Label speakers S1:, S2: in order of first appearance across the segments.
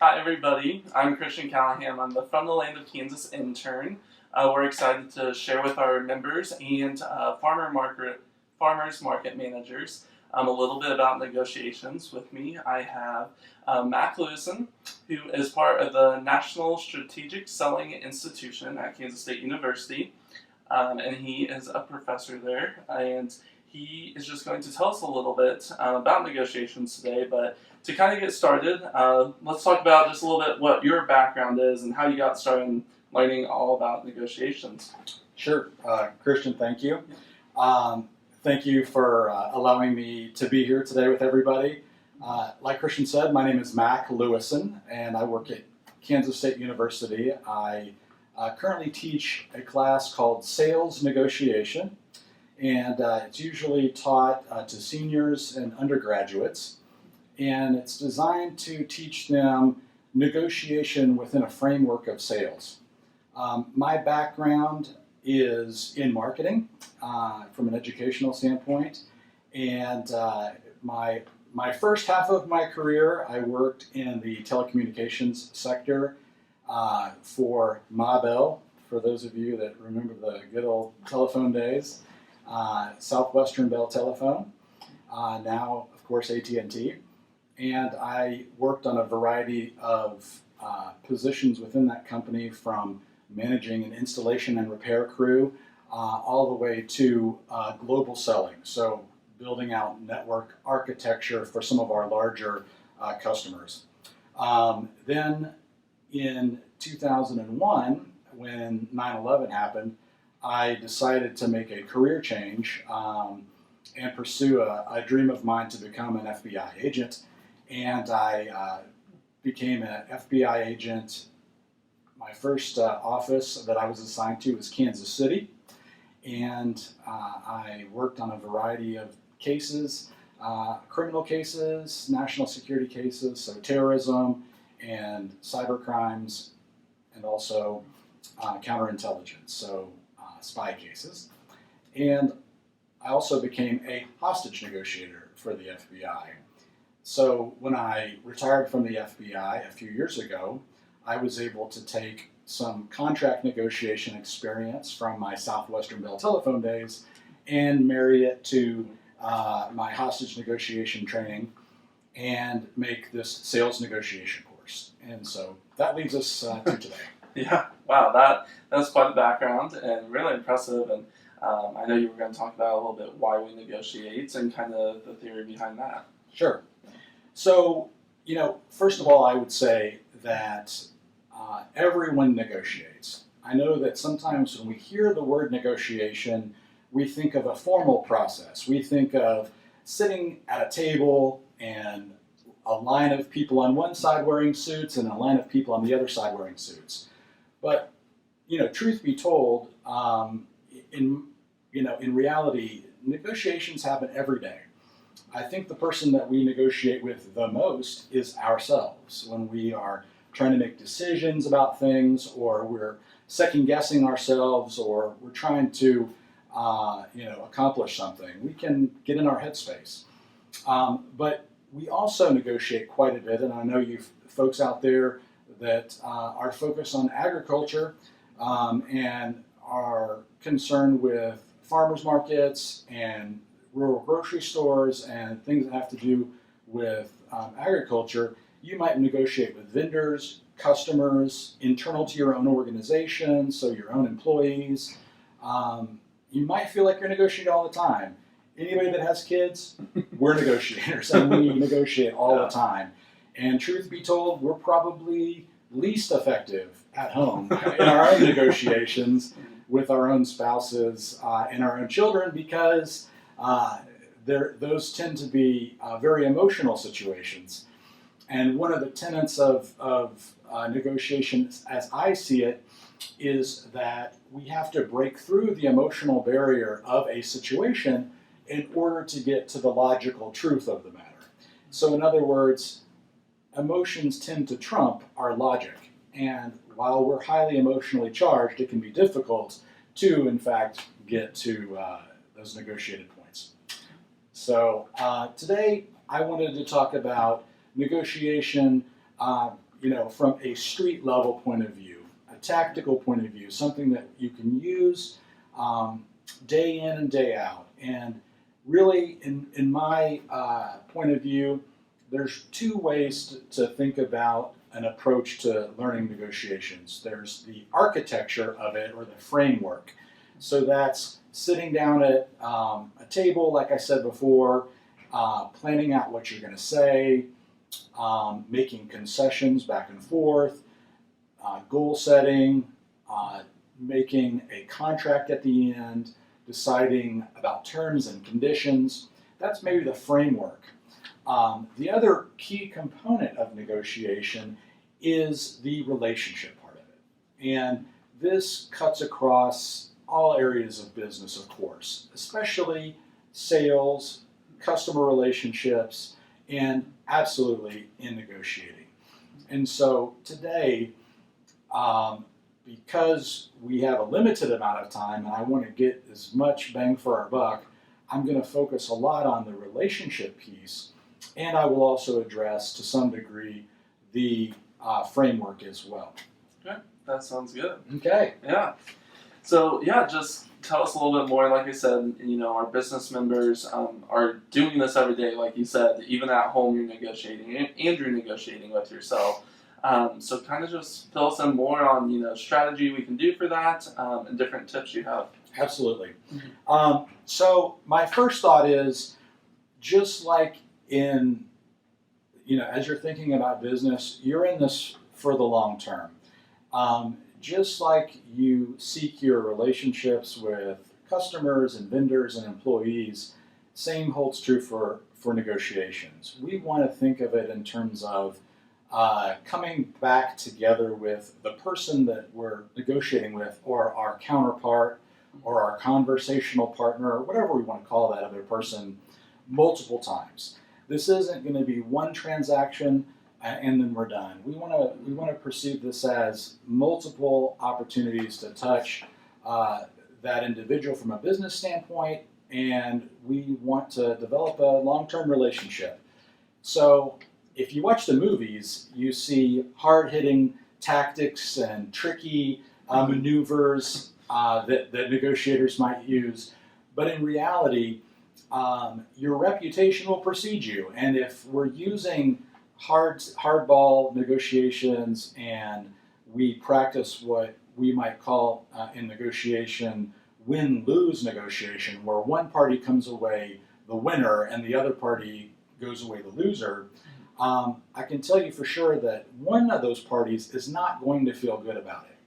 S1: Hi everybody, I'm Christian Callahan. I'm the From the Land of Kansas intern. We're excited to share with our members and farmers market managers a little bit about negotiations. With me, I have Mac Lewison, who is part of the National Strategic Selling Institution at Kansas State University, and he is a professor there. And he is just going to tell us a little bit about negotiations today, but to kind of get started, let's talk about just a little bit what your background is and how you got started learning all about negotiations.
S2: Sure. Christian, thank you. Thank you for allowing me to be here today with everybody. Like Christian said, my name is Mac Lewison, and I work at Kansas State University. I currently teach a class called Sales Negotiation, and it's usually taught to seniors and undergraduates. And it's designed to teach them negotiation within a framework of sales. My background is in marketing from an educational standpoint, and my first half of my career I worked in the telecommunications sector for Ma Bell, for those of you that remember the good old telephone days, Southwestern Bell Telephone, now of course AT&T. And I worked on a variety of positions within that company, from managing an installation and repair crew all the way to global selling, so building out network architecture for some of our larger customers. Then in 2001, when 9/11 happened, I decided to make a career change and pursue a dream of mine to become an FBI agent. And I became an FBI agent. My first office that I was assigned to was Kansas City, and I worked on a variety of cases, criminal cases, national security cases, so terrorism and cyber crimes, and also counterintelligence, so spy cases. And I also became a hostage negotiator for the FBI. So when I retired from the FBI a few years ago, I was able to take some contract negotiation experience from my Southwestern Bell Telephone days and marry it to my hostage negotiation training and make this sales negotiation course. And so that leads us to today.
S1: Yeah, wow, that's quite a background and really impressive. And I know you were going to talk about a little bit why we negotiate and kind of the theory behind that.
S2: Sure. So, first of all, I would say that everyone negotiates. I know that sometimes when we hear the word negotiation, we think of a formal process. We think of sitting at a table and a line of people on one side wearing suits and a line of people on the other side wearing suits. But, truth be told, in reality, negotiations happen every day. I think the person that we negotiate with the most is ourselves when we are trying to make decisions about things, or we're second guessing ourselves, or we're trying to accomplish something. We can get in our headspace. But we also negotiate quite a bit, and I know you folks out there that are focused on agriculture and are concerned with farmers markets and rural grocery stores and things that have to do with agriculture. You might negotiate with vendors, customers, internal to your own organization, so your own employees. You might feel like you're negotiating all the time. Anybody that has kids, we're negotiators, and we negotiate all the time. And truth be told, we're probably least effective at home in our own negotiations with our own spouses and our own children, because those tend to be very emotional situations. And one of the tenets of negotiation, as I see it, is that we have to break through the emotional barrier of a situation in order to get to the logical truth of the matter. So in other words, emotions tend to trump our logic. And while we're highly emotionally charged, it can be difficult to, in fact, get to those negotiated points. So today I wanted to talk about negotiation, from a street level point of view, a tactical point of view, something that you can use day in and day out. And really, in my point of view, there's two ways to think about an approach to learning negotiations. There's the architecture of it, or the framework. So that's sitting down at a table, like I said before, planning out what you're going to say, making concessions back and forth, goal setting, making a contract at the end, deciding about terms and conditions. That's maybe the framework. The other key component of negotiation is the relationship part of it. And this cuts across all areas of business, of course, especially sales, customer relationships, and absolutely in negotiating. And so today, because we have a limited amount of time and I want to get as much bang for our buck, I'm going to focus a lot on the relationship piece, and I will also address to some degree the framework as well.
S1: Okay, that sounds good.
S2: Okay.
S1: Yeah. So yeah, just tell us a little bit more. Like I said, our business members are doing this every day. Like you said, even at home you're negotiating, and you're negotiating with yourself. So kind of just fill us in more on strategy we can do for that, and different tips you have.
S2: Absolutely. So my first thought is, just like in, as you're thinking about business, you're in this for the long term. Just like you seek your relationships with customers and vendors and employees, same holds true for negotiations. We want to think of it in terms of coming back together with the person that we're negotiating with, or our counterpart, or our conversational partner, or whatever we want to call that other person, multiple times. This isn't going to be one transaction and then we're done. We want to perceive this as multiple opportunities to touch that individual from a business standpoint, and we want to develop a long-term relationship. So if you watch the movies, you see hard-hitting tactics and tricky maneuvers that negotiators might use, but in reality, your reputation will precede you. And if we're using hardball negotiations and we practice what we might call in negotiation win-lose negotiation, where one party comes away the winner and the other party goes away the loser, I can tell you for sure that one of those parties is not going to feel good about it.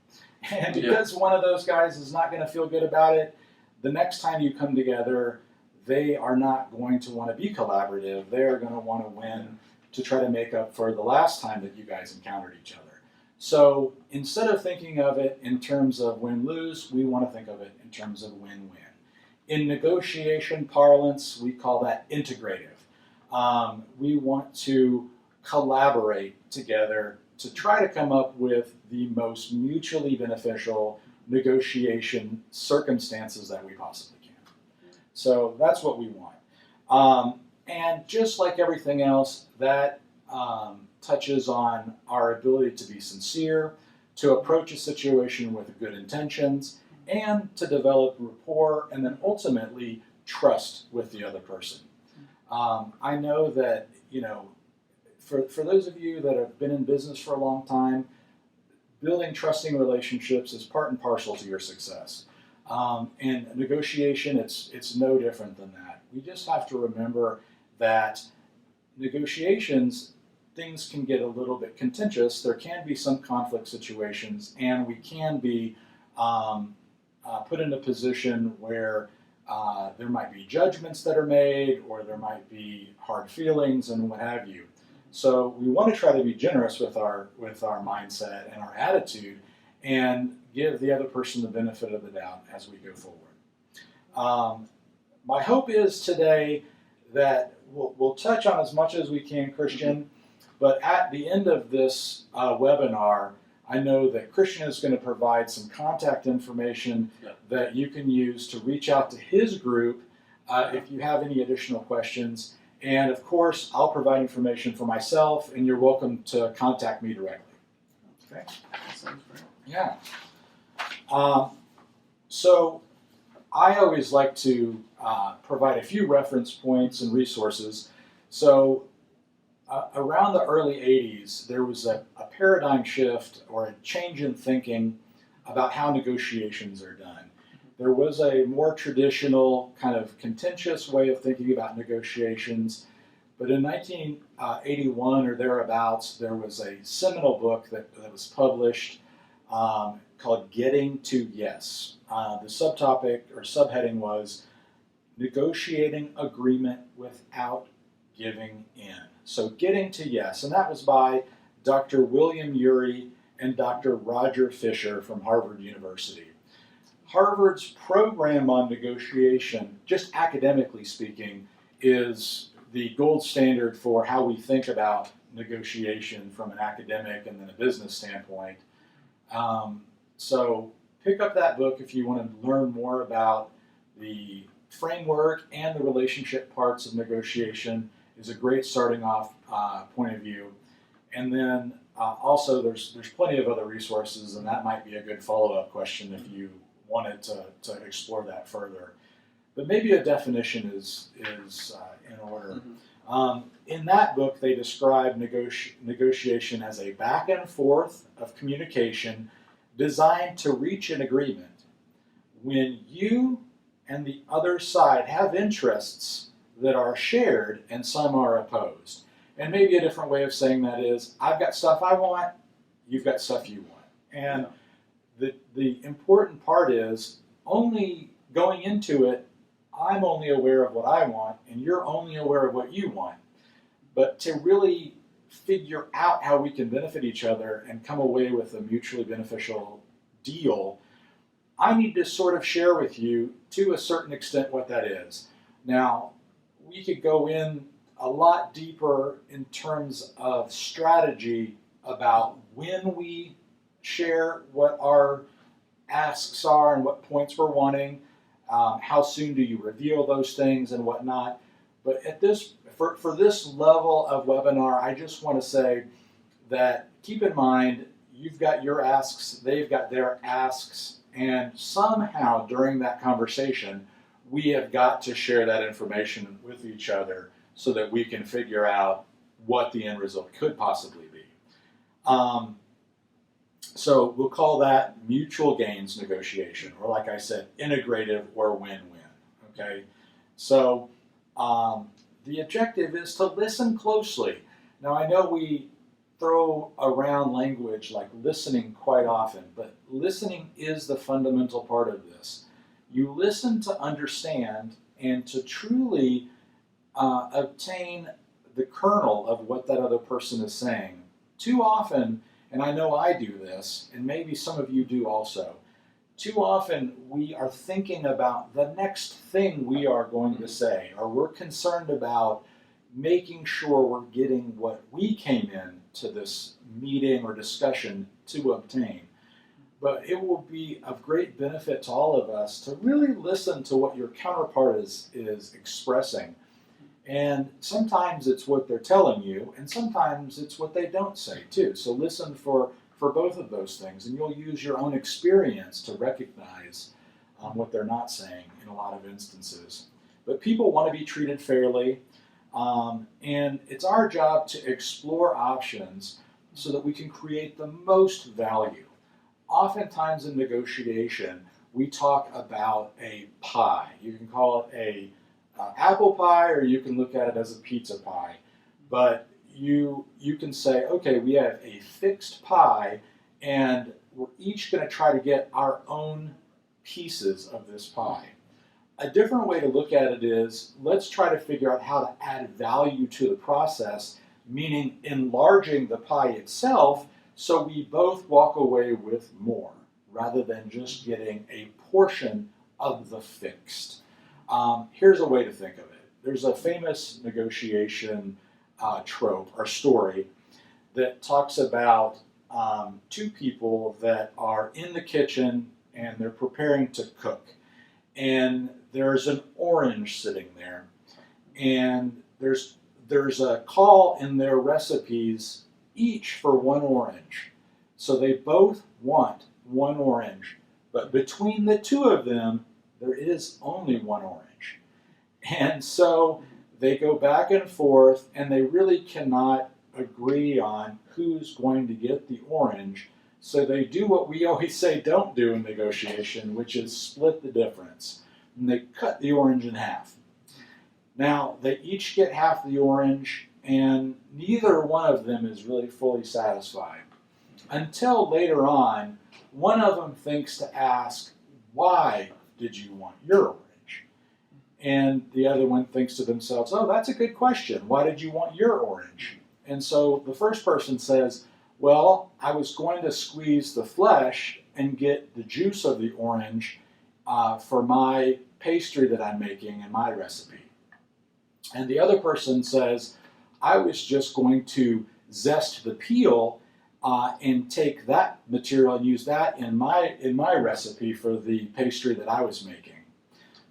S2: And because one of those guys is not going to feel good about it, the next time you come together, they are not going to want to be collaborative. They are going to want to win to try to make up for the last time that you guys encountered each other. So instead of thinking of it in terms of win-lose, we want to think of it in terms of win-win. In negotiation parlance, we call that integrative. We want to collaborate together to try to come up with the most mutually beneficial negotiation circumstances that we possibly can. So that's what we want. And just like everything else, that touches on our ability to be sincere, to approach a situation with good intentions, and to develop rapport, and then ultimately trust with the other person. I know that, for those of you that have been in business for a long time, building trusting relationships is part and parcel to your success. And negotiation, it's no different than that. We just have to remember that negotiations, things can get a little bit contentious. There can be some conflict situations, and we can be put in a position where there might be judgments that are made, or there might be hard feelings and what have you. So we want to try to be generous with our mindset and our attitude, and give the other person the benefit of the doubt as we go forward. My hope is today that we'll touch on as much as we can, Christian, but at the end of this webinar, I know that Christian is going to provide some contact information that you can use to reach out to his group if you have any additional questions. And of course, I'll provide information for myself, and you're welcome to contact me directly. Okay?
S1: That sounds great.
S2: Yeah. So I always like to provide a few reference points and resources. So around the early 80s, there was a paradigm shift or a change in thinking about how negotiations are done. There was a more traditional, kind of contentious way of thinking about negotiations. But in 1981 or thereabouts, there was a seminal book that was published called Getting to Yes. The subtopic or subheading was Negotiating Agreement Without Giving In. So Getting to Yes, and that was by Dr. William Ury and Dr. Roger Fisher from Harvard University. Harvard's program on negotiation, just academically speaking, is the gold standard for how we think about negotiation from an academic and then a business standpoint. So pick up that book if you want to learn more about the framework and the relationship parts of negotiation. Is a great starting off point of view. And then also there's plenty of other resources, and that might be a good follow-up question if you wanted to explore that further. But maybe a definition is in order. In that book, they describe negotiation as a back and forth of communication designed to reach an agreement when you and the other side have interests that are shared and some are opposed. And maybe a different way of saying that is, I've got stuff I want, you've got stuff you want. And the important part is, only going into it, I'm only aware of what I want, and you're only aware of what you want. But to really figure out how we can benefit each other and come away with a mutually beneficial deal, I need to sort of share with you, to a certain extent, what that is. Now, we could go in a lot deeper in terms of strategy about when we share what our asks are and what points we're wanting, how soon do you reveal those things and whatnot. But at this, for this level of webinar, I just want to say that keep in mind, you've got your asks, they've got their asks, and somehow during that conversation, we have got to share that information with each other so that we can figure out what the end result could possibly be. So we'll call that mutual gains negotiation, or like I said, integrative or win-win, okay? So the objective is to listen closely. Now I know we throw around language like listening quite often, but listening is the fundamental part of this. You listen to understand and to truly obtain the kernel of what that other person is saying. Too often, and I know I do this, and maybe some of you do also, too often we are thinking about the next thing we are going to say, or we're concerned about making sure we're getting what we came in to this meeting or discussion to obtain. But it will be of great benefit to all of us to really listen to what your counterpart is expressing. And sometimes it's what they're telling you, and sometimes it's what they don't say too. So listen for both of those things, and you'll use your own experience to recognize what they're not saying in a lot of instances. But people want to be treated fairly, and it's our job to explore options so that we can create the most value. Oftentimes in negotiation, we talk about a pie. You can call it a apple pie, or you can look at it as a pizza pie. But you can say, okay, we have a fixed pie, and we're each going to try to get our own pieces of this pie. A different way to look at it is, let's try to figure out how to add value to the process, meaning enlarging the pie itself, so we both walk away with more, rather than just getting a portion of the fixed. Here's a way to think of it. There's a famous negotiation trope or story that talks about two people that are in the kitchen and they're preparing to cook. And there's an orange sitting there. And there's a call in their recipes each for one orange. So they both want one orange, but between the two of them, there is only one orange. And so they go back and forth, and they really cannot agree on who's going to get the orange. So they do what we always say don't do in negotiation, which is split the difference. And they cut the orange in half. Now, they each get half the orange, and neither one of them is really fully satisfied. Until later on, one of them thinks to ask, why did you want your orange? And the other one thinks to themselves, oh, that's a good question. Why did you want your orange? And so the first person says, well, I was going to squeeze the flesh and get the juice of the orange for my pastry that I'm making in my recipe. And the other person says, I was just going to zest the peel and take that material and use that in my recipe for the pastry that I was making.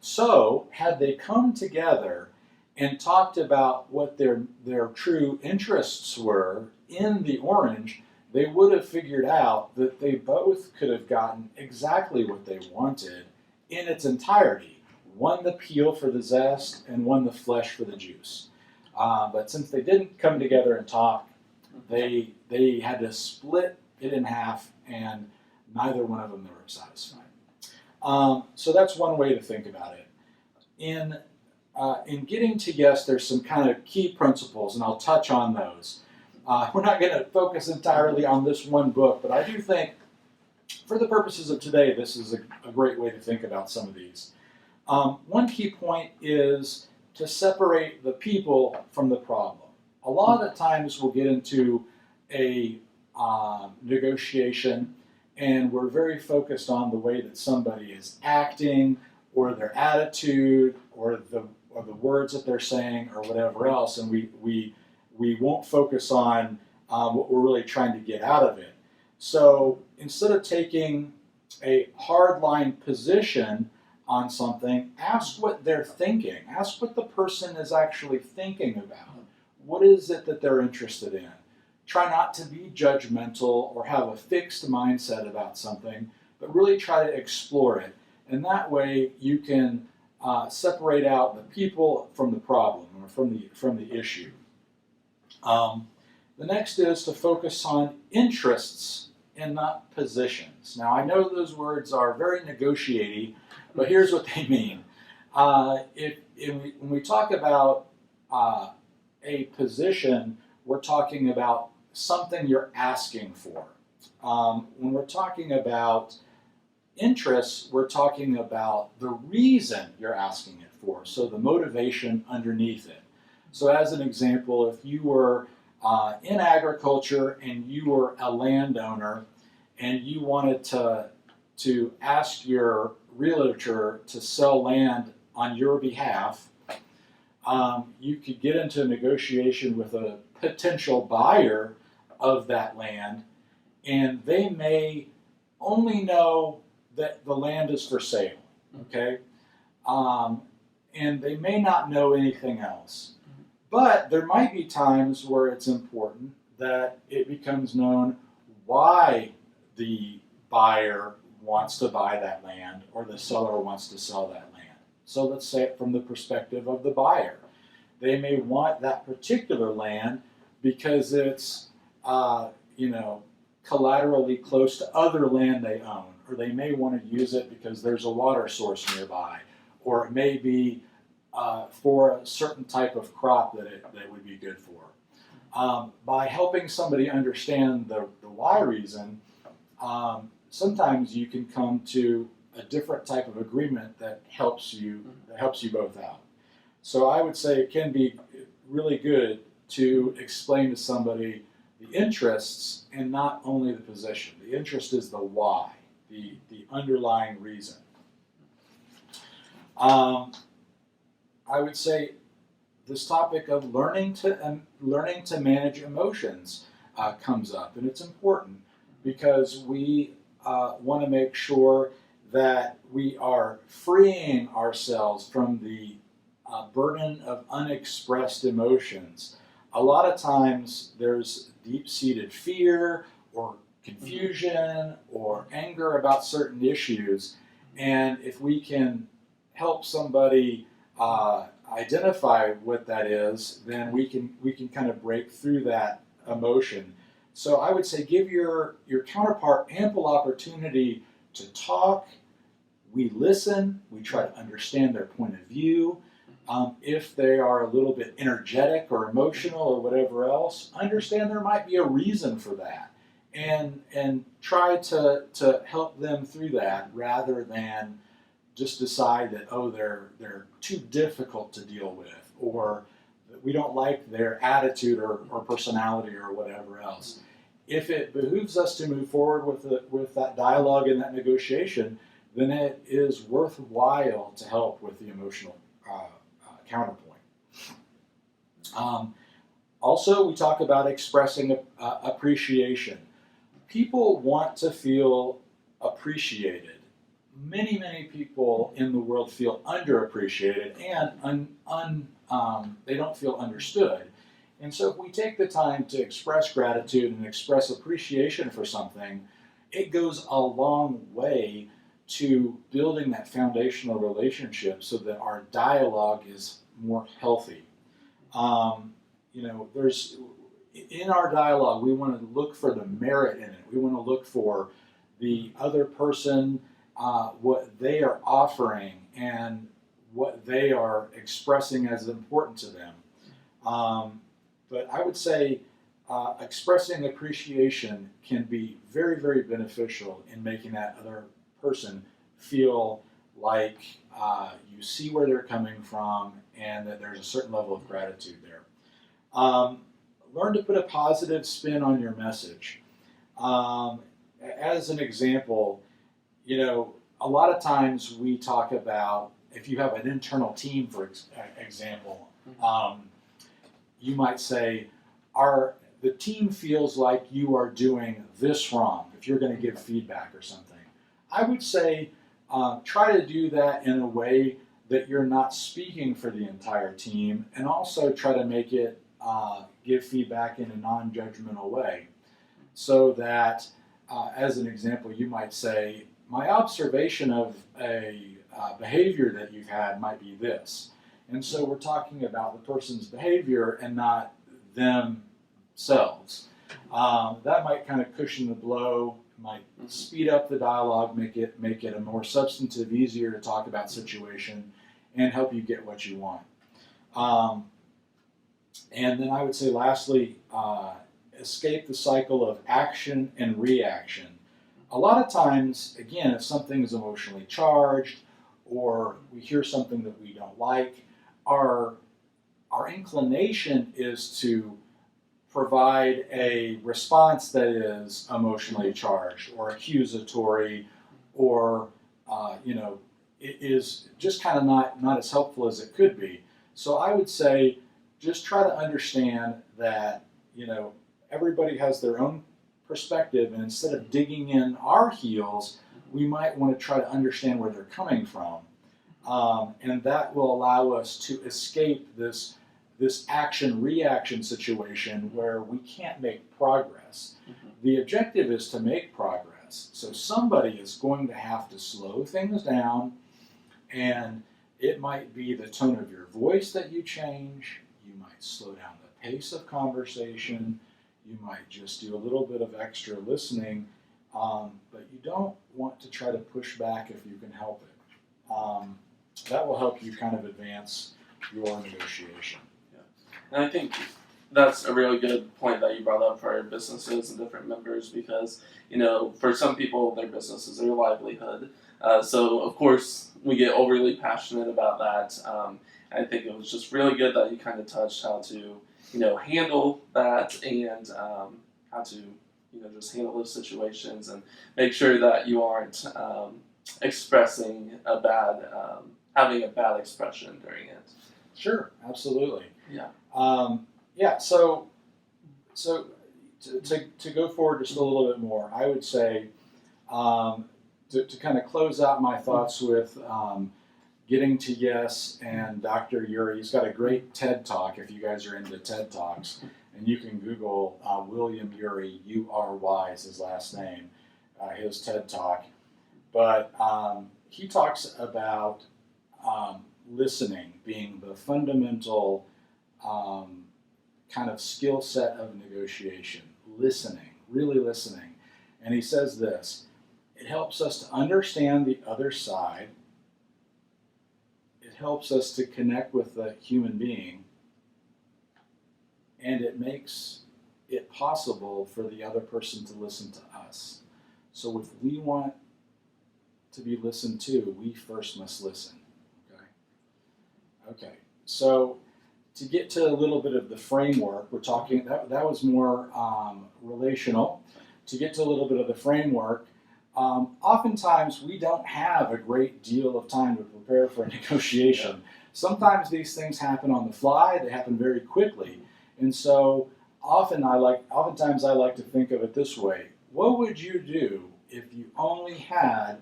S2: So, had they come together and talked about what their true interests were in the orange, they would have figured out that they both could have gotten exactly what they wanted in its entirety. One the peel for the zest and one the flesh for the juice. But since they didn't come together and talk, they had to split it in half, and neither one of them were satisfied. So that's one way to think about it. In getting to yes, there's some kind of key principles, and I'll touch on those. We're not going to focus entirely on this one book, but I do think, for the purposes of today, this is a great way to think about some of these. One key point is to separate the people from the problem. A lot of times we'll get into a negotiation and we're very focused on the way that somebody is acting or their attitude or the words that they're saying or whatever else, and we won't focus on what we're really trying to get out of it. So instead of taking a hardline position on something, ask what they're thinking. Ask what the person is actually thinking about. What is it that they're interested in? Try not to be judgmental or have a fixed mindset about something, but really try to explore it. And that way you can separate out the people from the problem or from the issue. The next is to focus on interests and not positions. Now, I know those words are very negotiating, but here's what they mean. When we talk about a position, we're talking about something you're asking for. When we're talking about interests, we're talking about the reason you're asking it for, so the motivation underneath it. So as an example, if you were in agriculture and you were a landowner and you wanted to ask your realtor to sell land on your behalf, you could get into a negotiation with a potential buyer of that land, and they may only know that the land is for sale, okay? And they may not know anything else. But there might be times where it's important that it becomes known why the buyer wants to buy that land or the seller wants to sell that land. So let's say it from the perspective of the buyer. They may want that particular land because it's, collaterally close to other land they own, or they may want to use it because there's a water source nearby, or it may be for a certain type of crop that it would be good for. By helping somebody understand the why reason, sometimes you can come to a different type of agreement that helps you both out. So I would say it can be really good to explain to somebody the interests and not only the position. The interest is the why, the underlying reason. I would say this topic of learning to manage emotions comes up, and it's important because we want to make sure that we are freeing ourselves from the burden of unexpressed emotions. A lot of times there's deep-seated fear or confusion or anger about certain issues, and if we can help somebody identify what that is, then we can kind of break through that emotion. So I would say give your counterpart ample opportunity to talk. We listen, we try to understand their point of view. If they are a little bit energetic or emotional or whatever else, understand there might be a reason for that, and try to help them through that rather than just decide that, oh, they're too difficult to deal with, or that we don't like their attitude or personality or whatever else. If it behooves us to move forward with that dialogue and that negotiation, then it is worthwhile to help with the emotional counterpoint. Also, we talk about expressing appreciation. People want to feel appreciated. Many people in the world feel underappreciated and they don't feel understood. And so if we take the time to express gratitude and express appreciation for something, it goes a long way to building that foundational relationship so that our dialogue is more healthy. There's in our dialogue, we want to look for the merit in it. We want to look for the other person, what they are offering and what they are expressing as important to them. But I would say expressing appreciation can be very, very beneficial in making that other person feel like you see where they're coming from and that there's a certain level of gratitude there. Learn to put a positive spin on your message. As an example, a lot of times we talk about, if you have an internal team, for example, you might say, the team feels like you are doing this wrong, if you're going to give feedback or something. I would say try to do that in a way that you're not speaking for the entire team, and also try to make it give feedback in a non-judgmental way. So that, as an example, you might say, my observation of a behavior that you've had might be this. And so we're talking about the person's behavior and not themselves. That might kind of cushion the blow, might speed up the dialogue, make it a more substantive, easier to talk about situation, and help you get what you want. And then I would say lastly, escape the cycle of action and reaction. A lot of times, again, if something is emotionally charged or we hear something that we don't like, our inclination is to provide a response that is emotionally charged or accusatory, or it is just kind of not as helpful as it could be. So I would say just try to understand that everybody has their own perspective, and instead of digging in our heels, we might want to try to understand where they're coming from, and that will allow us to escape this action-reaction situation where we can't make progress. Mm-hmm. The objective is to make progress. So somebody is going to have to slow things down, and it might be the tone of your voice that you change. You might slow down the pace of conversation. You might just do a little bit of extra listening, but you don't want to try to push back if you can help it. That will help you kind of advance your negotiation.
S1: And I think that's a really good point that you brought up for our businesses and different members, because, for some people, their business is their livelihood. So, of course, we get overly passionate about that. I think it was just really good that you kind of touched how to, handle that, and how to, just handle those situations and make sure that you aren't expressing having a bad expression during it.
S2: Sure, absolutely.
S1: Yeah.
S2: So to go forward just a little bit more, I would say to kind of close out my thoughts with Getting to Yes and Dr. Uri. He's got a great TED Talk if you guys are into TED Talks. And you can Google William Uri, U-R-Y is his last name, his TED Talk. But he talks about listening being the fundamental kind of skill set of negotiation. Listening, really listening. And he says this, it helps us to understand the other side. It helps us to connect with the human being. And it makes it possible for the other person to listen to us. So if we want to be listened to, we first must listen. Okay. So to get to a little bit of the framework, we're talking that was more relational. To get to a little bit of the framework, oftentimes we don't have a great deal of time to prepare for a negotiation. Yeah. Sometimes these things happen on the fly. They happen very quickly. And so oftentimes I like to think of it this way. What would you do if you only had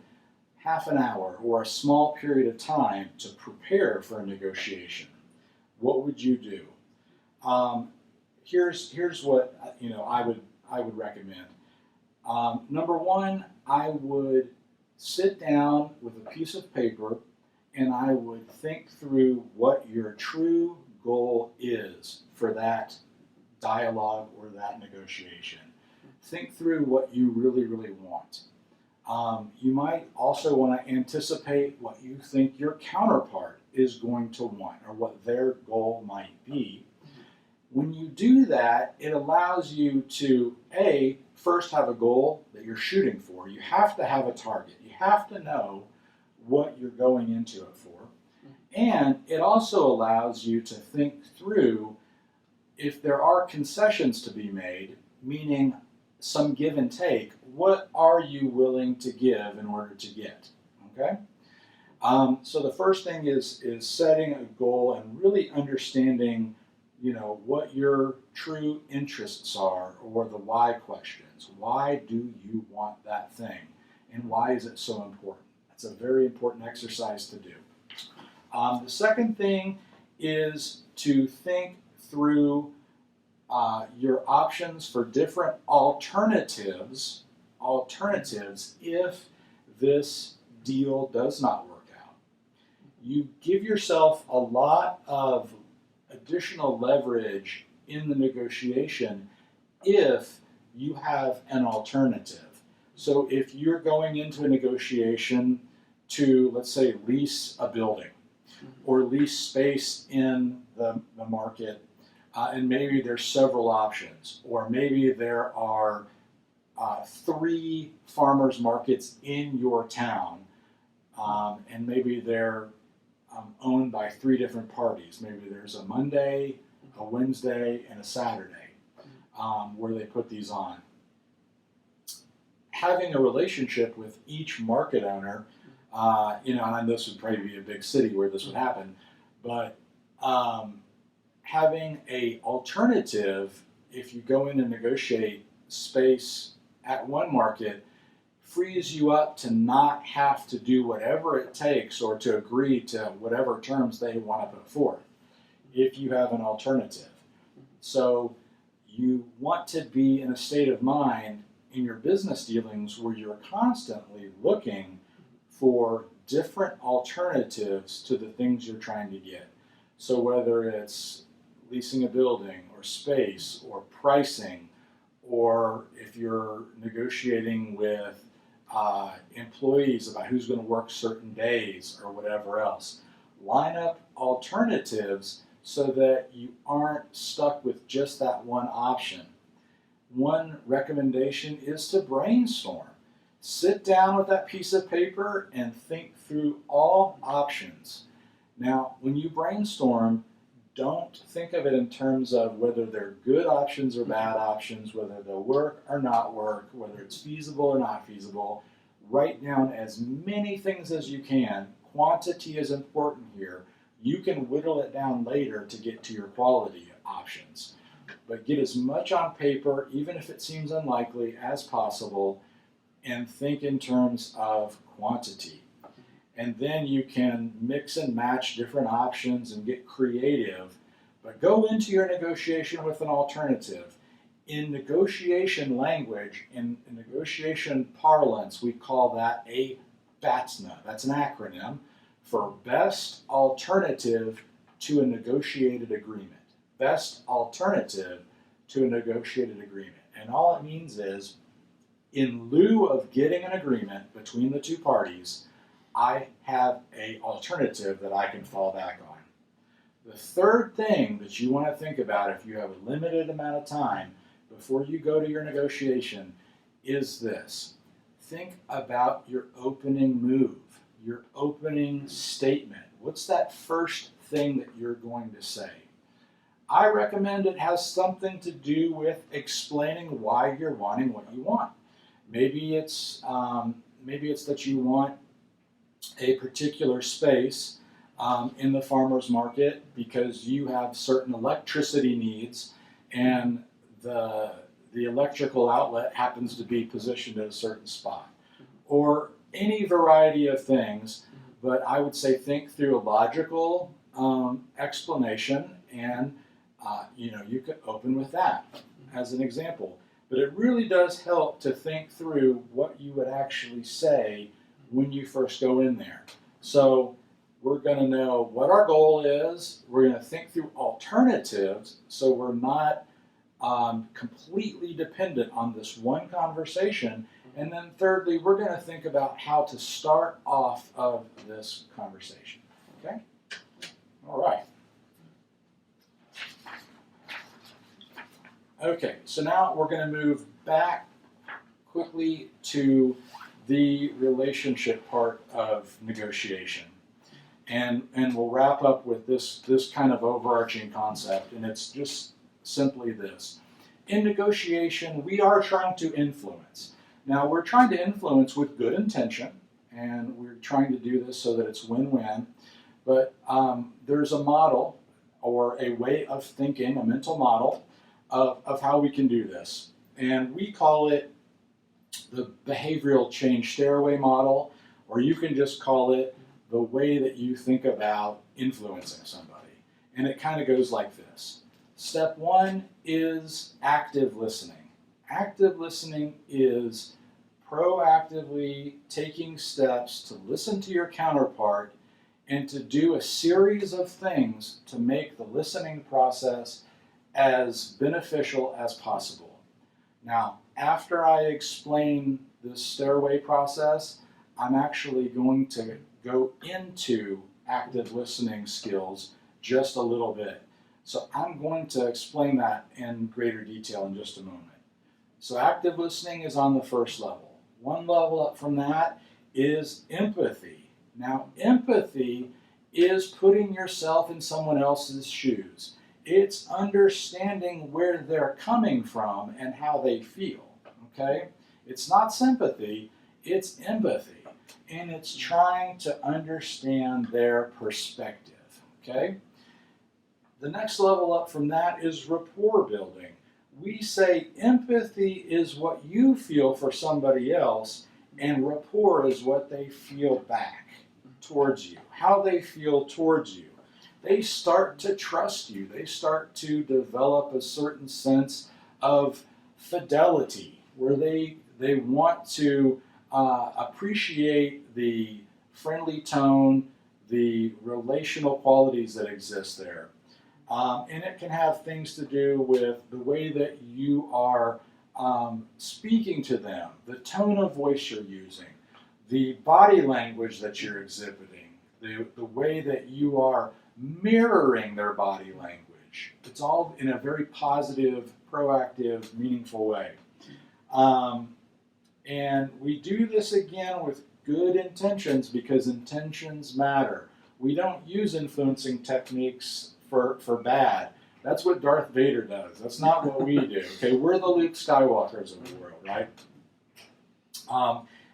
S2: half an hour or a small period of time to prepare for a negotiation? What would you do? Here's what I would recommend. Number one, I would sit down with a piece of paper and I would think through what your true goal is for that dialogue or that negotiation. Think through what you really, really want. You might also want to anticipate what you think your counterpart is going to want or what their goal might be. When you do that, it allows you to, first have a goal that you're shooting for. You have to have a target. You have to know what you're going into it for. And it also allows you to think through if there are concessions to be made, meaning some give and take, what are you willing to give in order to get? Okay? So the first thing is setting a goal and really understanding, what your true interests are, or the why questions. Why do you want that thing? And why is it so important? That's a very important exercise to do. The second thing is to think through your options for different alternatives if this deal does not work out. You give yourself a lot of additional leverage in the negotiation if you have an alternative. So if you're going into a negotiation to, let's say, lease a building or lease space in the market, and maybe there's several options, or maybe there are 3 farmers markets in your town, and maybe they're owned by 3 different parties. Maybe there's a Monday, a Wednesday, and a Saturday where they put these on. Having a relationship with each market owner, and this would probably be a big city where this would happen, but having a alternative, if you go in and negotiate space at one market, frees you up to not have to do whatever it takes or to agree to whatever terms they want to put forth if you have an alternative. So you want to be in a state of mind in your business dealings where you're constantly looking for different alternatives to the things you're trying to get. So whether it's leasing a building or space or pricing, or if you're negotiating with employees about who's going to work certain days or whatever else, line up alternatives so that you aren't stuck with just that one option. One recommendation is to brainstorm. Sit down with that piece of paper and think through all options. Now, when you brainstorm, don't think of it in terms of whether they're good options or bad options, whether they'll work or not work, whether it's feasible or not feasible. Write down as many things as you can. Quantity is important here. You can whittle it down later to get to your quality options. But get as much on paper, even if it seems unlikely, as possible, and think in terms of quantity. and then you can mix and match different options and get creative, but go into your negotiation with an alternative. In negotiation language, in negotiation parlance, we call that a BATNA. That's an acronym for Best Alternative to a Negotiated Agreement. Best alternative to a negotiated agreement. And all it means is, in lieu of getting an agreement between the two parties, I have an alternative that I can fall back on. The third thing that you want to think about if you have a limited amount of time before you go to your negotiation is this. Think about your opening move, your opening statement. What's that first thing that you're going to say? I recommend it has something to do with explaining why you're wanting what you want. Maybe it's that you want a particular space in the farmer's market because you have certain electricity needs, and the electrical outlet happens to be positioned at a certain spot, or any variety of things. But I would say think through a logical explanation, and you could open with that as an example. But it really does help to think through what you would actually say when you first go in there. So we're going to know what our goal is. We're going to think through alternatives so we're not completely dependent on this one conversation. And then thirdly, we're going to think about how to start off of this conversation. Okay? All right. Okay, so now we're going to move back quickly to the relationship part of negotiation. And we'll wrap up with this kind of overarching concept, and it's just simply this. In negotiation, we are trying to influence. Now, we're trying to influence with good intention, and we're trying to do this so that it's win-win. But there's a model or a way of thinking, a mental model, of how we can do this. And we call it the behavioral change stairway model, or you can just call it the way that you think about influencing somebody. And it kind of goes like this. Step one is active listening. Active listening is proactively taking steps to listen to your counterpart and to do a series of things to make the listening process as beneficial as possible. Now, after I explain this stairway process, I'm actually going to go into active listening skills just a little bit. So I'm going to explain that in greater detail in just a moment. So active listening is on the first level. One level up from that is empathy. Now, empathy is putting yourself in someone else's shoes. It's understanding where they're coming from and how they feel, okay? It's not sympathy, it's empathy. And it's trying to understand their perspective, okay? The next level up from that is rapport building. We say empathy is what you feel for somebody else, and rapport is what they feel back towards you, how they feel towards you. They start to trust you. They start to develop a certain sense of fidelity where they want to appreciate the friendly tone, the relational qualities that exist there. And it can have things to do with the way that you are speaking to them, the tone of voice you're using, the body language that you're exhibiting, the way that you are mirroring their body language. It's all in a very positive, proactive, meaningful way. And we do this again with good intentions because intentions matter. We don't use influencing techniques for bad. That's what Darth Vader does. That's not what we do. Okay, we're the Luke Skywalkers of the world, right?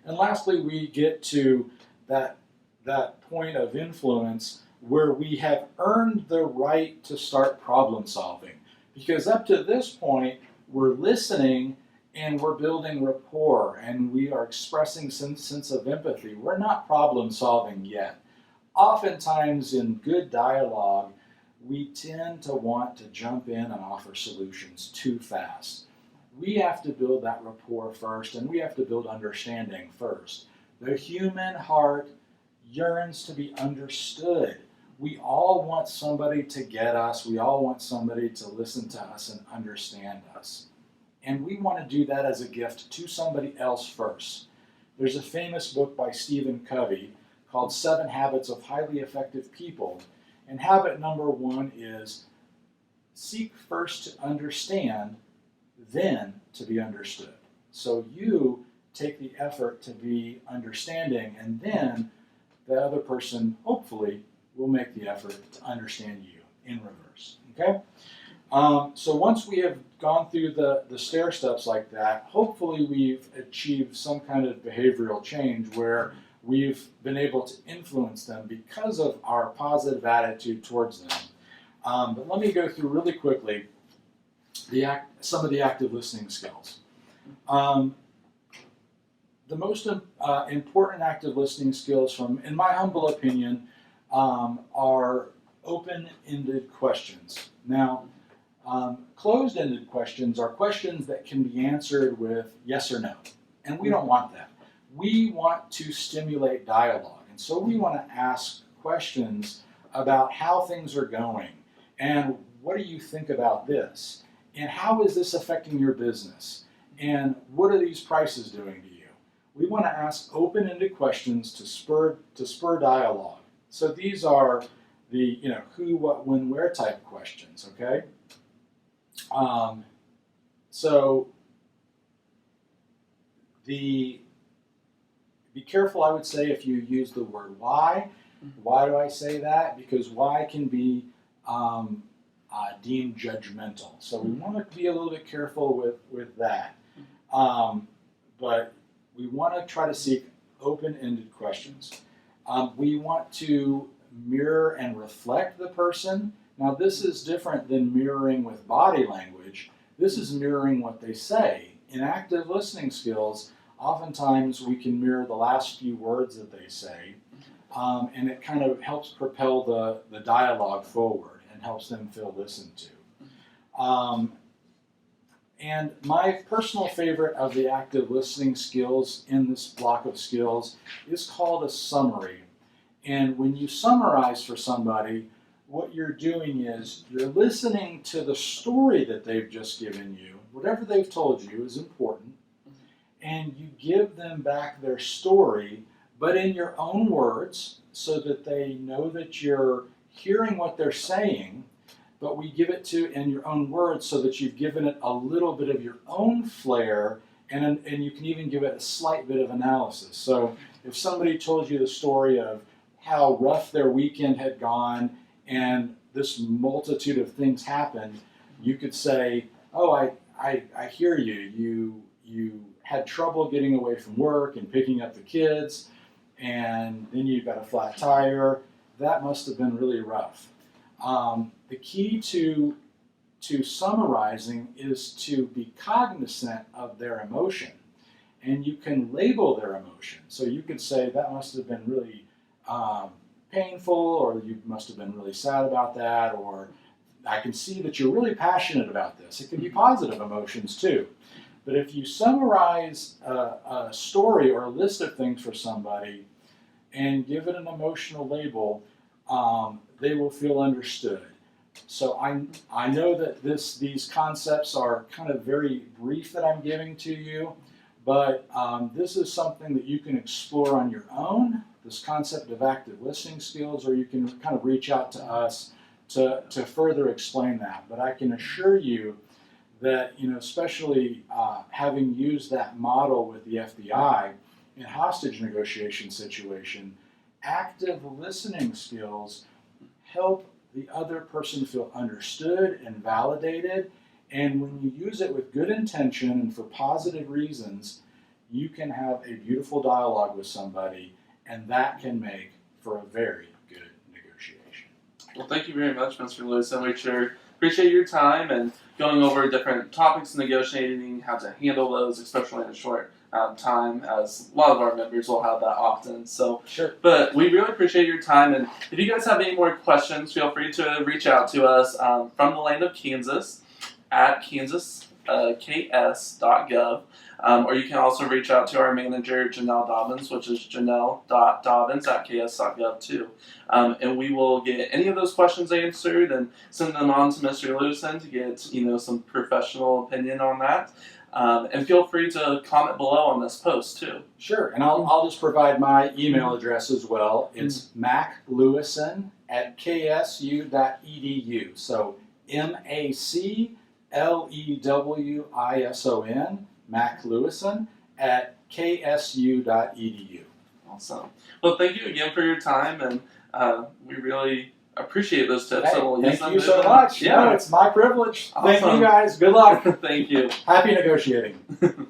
S2: And lastly, we get to that point of influence where we have earned the right to start problem solving. Because up to this point, we're listening and we're building rapport and we are expressing some sense of empathy, we're not problem solving yet. Oftentimes in good dialogue, we tend to want to jump in and offer solutions too fast. We have to build that rapport first, and we have to build understanding first. The human heart yearns to be understood. We all want somebody to get us. We all want somebody to listen to us and understand us. And we want to do that as a gift to somebody else first. There's a famous book by Stephen Covey called 7 Habits of Highly Effective People. And habit number 1 is seek first to understand, then to be understood. So you take the effort to be understanding, and then the other person, hopefully, will make the effort to understand you in reverse. Okay? So once we have gone through the stair steps like that, hopefully we've achieved some kind of behavioral change where we've been able to influence them because of our positive attitude towards them. But let me go through really quickly some of the active listening skills. The most important active listening skills, in my humble opinion, are open-ended questions. Now, closed-ended questions are questions that can be answered with yes or no, and we don't want that. We want to stimulate dialogue, and so we want to ask questions about how things are going, and what do you think about this, and how is this affecting your business, and what are these prices doing to you? We want to ask open-ended questions to spur dialogue. So these are the who, what, when, where type questions. Okay. Be careful, I would say, if you use the word why. Why do I say that? Because why can be deemed judgmental. So we want to be a little bit careful with that. But we want to try to seek open-ended questions. We want to mirror and reflect the person. Now, this is different than mirroring with body language. This is mirroring what they say. In active listening skills, oftentimes we can mirror the last few words that they say, and it kind of helps propel the dialogue forward and helps them feel listened to. And my personal favorite of the active listening skills in this block of skills is called a summary. And when you summarize for somebody, what you're doing is you're listening to the story that they've just given you. Whatever they've told you is important. And you give them back their story, but in your own words, so that they know that you're hearing what they're saying, but we give it to in your own words so that you've given it a little bit of your own flair, and you can even give it a slight bit of analysis. So if somebody told you the story of how rough their weekend had gone and this multitude of things happened, you could say, oh, I hear you. You had trouble getting away from work and picking up the kids, and then you got a flat tire. That must have been really rough. The key to summarizing is to be cognizant of their emotion, and you can label their emotion. So you could say that must have been really painful, or you must have been really sad about that, or I can see that you're really passionate about this. It can be positive emotions too. But if you summarize a story or a list of things for somebody and give it an emotional label, they will feel understood. So I know that these concepts are kind of very brief that I'm giving to you, but this is something that you can explore on your own, this concept of active listening skills, or you can kind of reach out to us to further explain that. But I can assure you that, especially having used that model with the FBI in hostage negotiation situation, active listening skills help the other person feel understood and validated. And when you use it with good intention and for positive reasons, you can have a beautiful dialogue with somebody, and that can make for a very good negotiation.
S1: Well, thank you very much, Mr. Lewis. We sure appreciate your time, and going over different topics in negotiating, how to handle those, especially in a short time, as a lot of our members will have that often. So,
S2: Sure.
S1: but we really appreciate your time, and if you guys have any more questions, feel free to reach out to us from the land of Kansas at kansas.ks.gov. Or you can also reach out to our manager, Janelle Dobbins, which is janelle.dobbins@ks.gov too. And we will get any of those questions answered and send them on to Mr. Lewison to get some professional opinion on that. And feel free to comment below on this post too.
S2: Sure, and I'll just provide my email address as well. It's maclewison@ksu.edu. So MacLewison, Mac Lewison @ksu.edu.
S1: Awesome. Well, thank you again for your time, and we really appreciate those tips.
S2: Hey,
S1: So we'll use
S2: thank
S1: them
S2: you so
S1: moving.
S2: much.
S1: Yeah.
S2: No, it's my privilege. Thank
S1: Awesome.
S2: you guys. Good luck.
S1: Thank you.
S2: Happy negotiating.